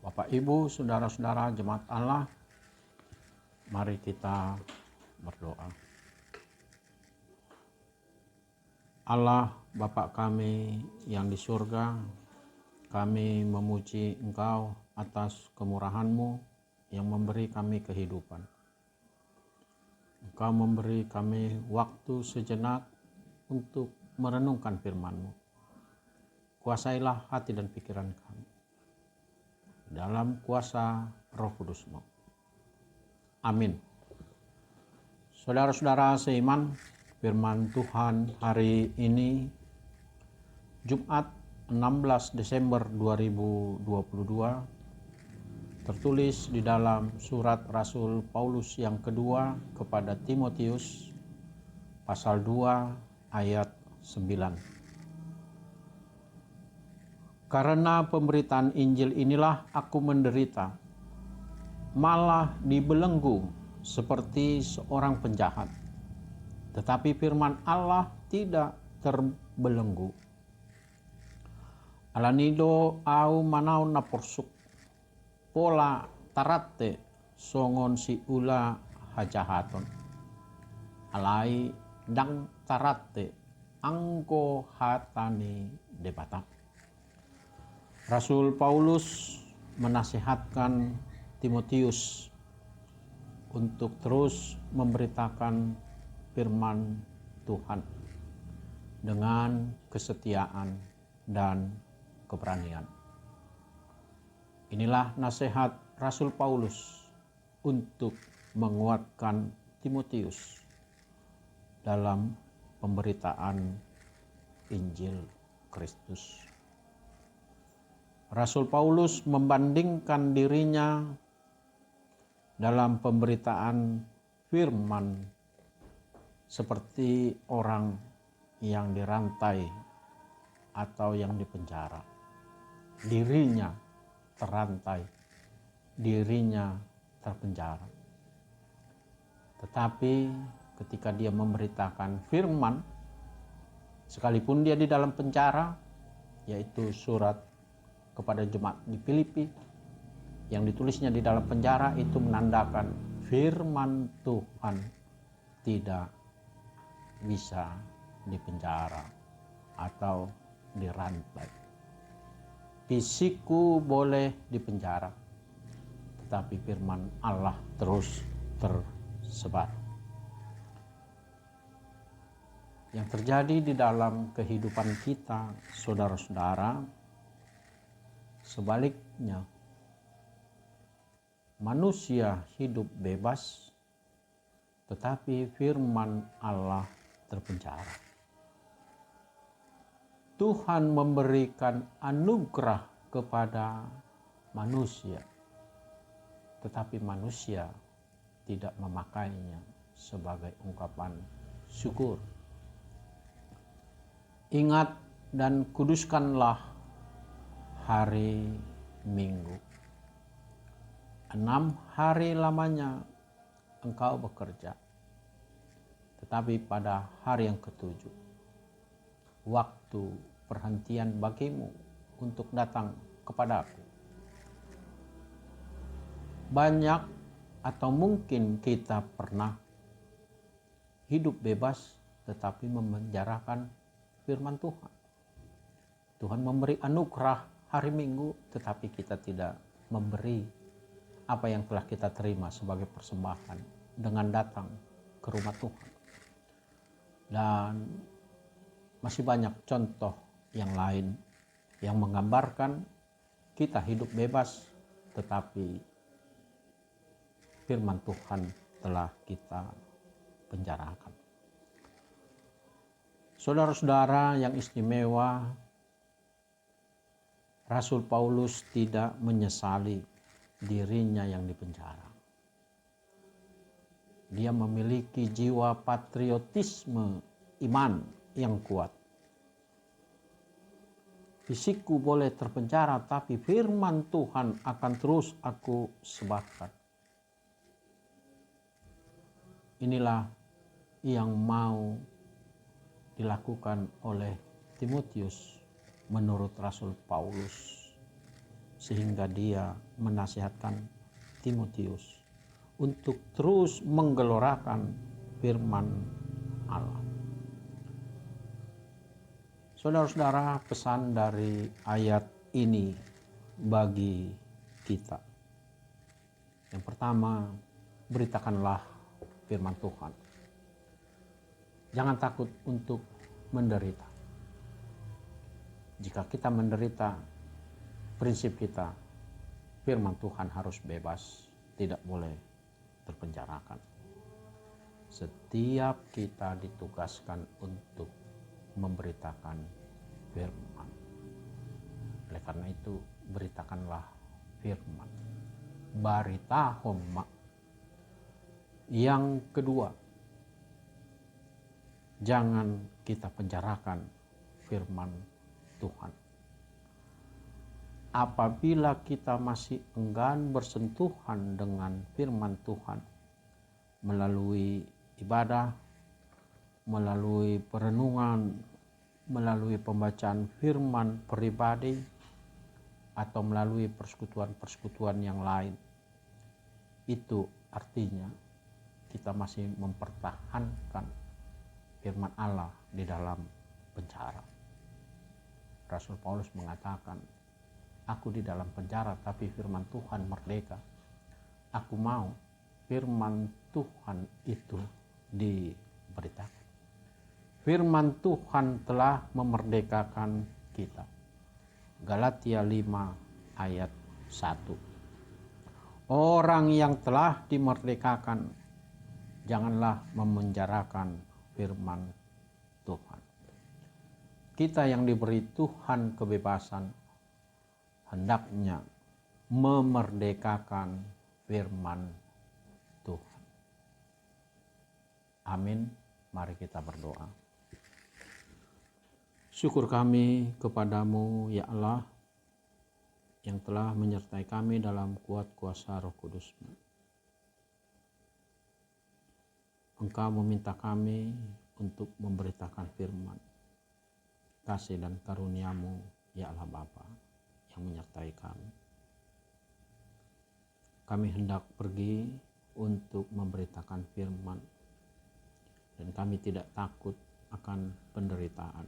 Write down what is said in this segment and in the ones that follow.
Bapak, Ibu, saudara-saudara jemaat Allah, mari kita berdoa. Allah, Bapa kami yang di surga, kami memuji Engkau atas kemurahan-Mu yang memberi kami kehidupan. Engkau memberi kami waktu sejenak untuk merenungkan firman-Mu. Kuasailah hati dan pikiran kami dalam kuasa Roh Kudus-Mu. Amin. Saudara-saudara seiman, firman Tuhan hari ini Jumat 16 Desember 2022 tertulis di dalam surat Rasul Paulus yang kedua kepada Timotius pasal 2 ayat 9. Karena pemberitaan Injil inilah aku menderita, malah dibelenggu seperti seorang penjahat. Tetapi firman Allah tidak terbelenggu. Alanido au manau na porsuk, pola tarate songon si ula hajahaton. Alai dang tarate angko hatani debata. Rasul Paulus menasihatkan Timotius untuk terus memberitakan firman Tuhan dengan kesetiaan dan keberanian. Inilah nasihat Rasul Paulus untuk menguatkan Timotius dalam pemberitaan Injil Kristus. Rasul Paulus membandingkan dirinya dalam pemberitaan firman seperti orang yang dirantai atau yang dipenjara. Dirinya terantai, dirinya terpenjara. Tetapi ketika dia memberitakan firman, sekalipun dia di dalam penjara, yaitu surat kepada jemaat di Filipi yang ditulisnya di dalam penjara, itu menandakan firman Tuhan tidak bisa dipenjara atau dirantai. Fisikku boleh dipenjara, tetapi firman Allah terus tersebar. Yang terjadi di dalam kehidupan kita, saudara-saudara, sebaliknya, manusia hidup bebas, tetapi firman Allah terpenjara. Tuhan memberikan anugerah kepada manusia, tetapi manusia tidak memakainya sebagai ungkapan syukur. Ingat dan kuduskanlah hari Minggu. 6 hari lamanya engkau bekerja, tetapi pada hari yang ketujuh, waktu perhentian bagimu untuk datang kepadaku. Banyak atau mungkin kita pernah hidup bebas tetapi memenjarakan firman Tuhan. Tuhan memberi anugerah hari Minggu, tetapi kita tidak memberi apa yang telah kita terima sebagai persembahan dengan datang ke rumah Tuhan. Dan masih banyak contoh yang lain yang menggambarkan kita hidup bebas, tetapi firman Tuhan telah kita penjarakan. Saudara-saudara yang istimewa, Rasul Paulus tidak menyesali dirinya yang dipenjara. Dia memiliki jiwa patriotisme iman yang kuat. Fisikku boleh terpenjara, tapi firman Tuhan akan terus aku sebarkan. Inilah yang mau dilakukan oleh Timotius menurut Rasul Paulus. sehingga dia menasihatkan Timotius untuk terus menggelorakan firman Allah. Saudara-saudara, pesan dari ayat ini bagi kita. Yang pertama, beritakanlah firman Tuhan. Jangan takut untuk menderita. Jika kita menderita, prinsip kita, firman Tuhan harus bebas, tidak boleh terpenjarakan. Setiap kita ditugaskan untuk memberitakan firman. Oleh karena itu, beritakanlah firman. Baritahum. Yang kedua, jangan kita penjarakan firman Tuhan. Apabila kita masih enggan bersentuhan dengan firman Tuhan melalui ibadah, melalui perenungan, melalui pembacaan firman pribadi, atau melalui persekutuan-persekutuan yang lain, itu artinya kita masih mempertahankan firman Allah di dalam penjara. Rasul Paulus mengatakan, aku di dalam penjara tapi firman Tuhan merdeka. Aku mau firman Tuhan itu diberitakan. Firman Tuhan telah memerdekakan kita. Galatia 5 ayat 1. Orang yang telah dimerdekakan, janganlah memenjarakan firman Tuhan. Kita yang diberi Tuhan kebebasan, hendaknya memerdekakan firman Tuhan. Amin. Mari kita berdoa. Syukur kami kepadamu ya Allah, yang telah menyertai kami dalam kuat kuasa Roh Kudus-Mu. Engkau meminta kami untuk memberitakan firman, kasih dan karunia-Mu ya Allah Bapa yang menyertai kami. Kami hendak pergi untuk memberitakan firman, dan kami tidak takut akan penderitaan,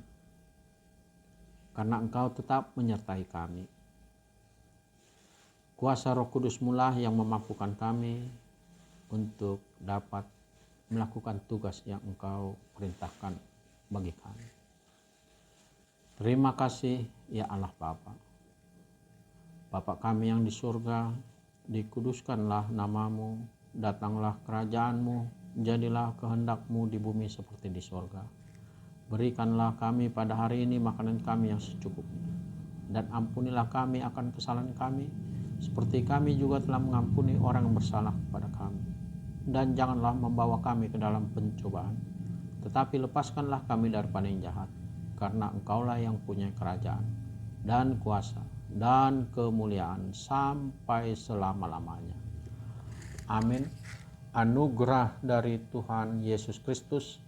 karena Engkau tetap menyertai kami. Kuasa Roh Kudus-Mu lah yang memampukan kami untuk dapat melakukan tugas yang Engkau perintahkan bagi kami. Terima kasih ya Allah Bapa. Bapa kami yang di surga, dikuduskanlah nama-Mu, datanglah kerajaan-Mu, jadilah kehendak-Mu di bumi seperti di surga. Berikanlah kami pada hari ini makanan kami yang secukupnya, dan ampunilah kami akan kesalahan kami, seperti kami juga telah mengampuni orang yang bersalah kepada kami. Dan janganlah membawa kami ke dalam pencobaan, tetapi lepaskanlah kami daripada yang jahat, karena Engkaulah yang punya kerajaan, dan kuasa, dan kemuliaan sampai selama-lamanya. Amin. Anugerah dari Tuhan Yesus Kristus,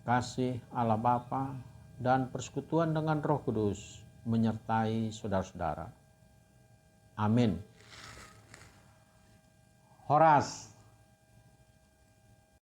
kasih Allah Bapa, dan persekutuan dengan Roh Kudus menyertai saudara-saudara. Amin. Horas.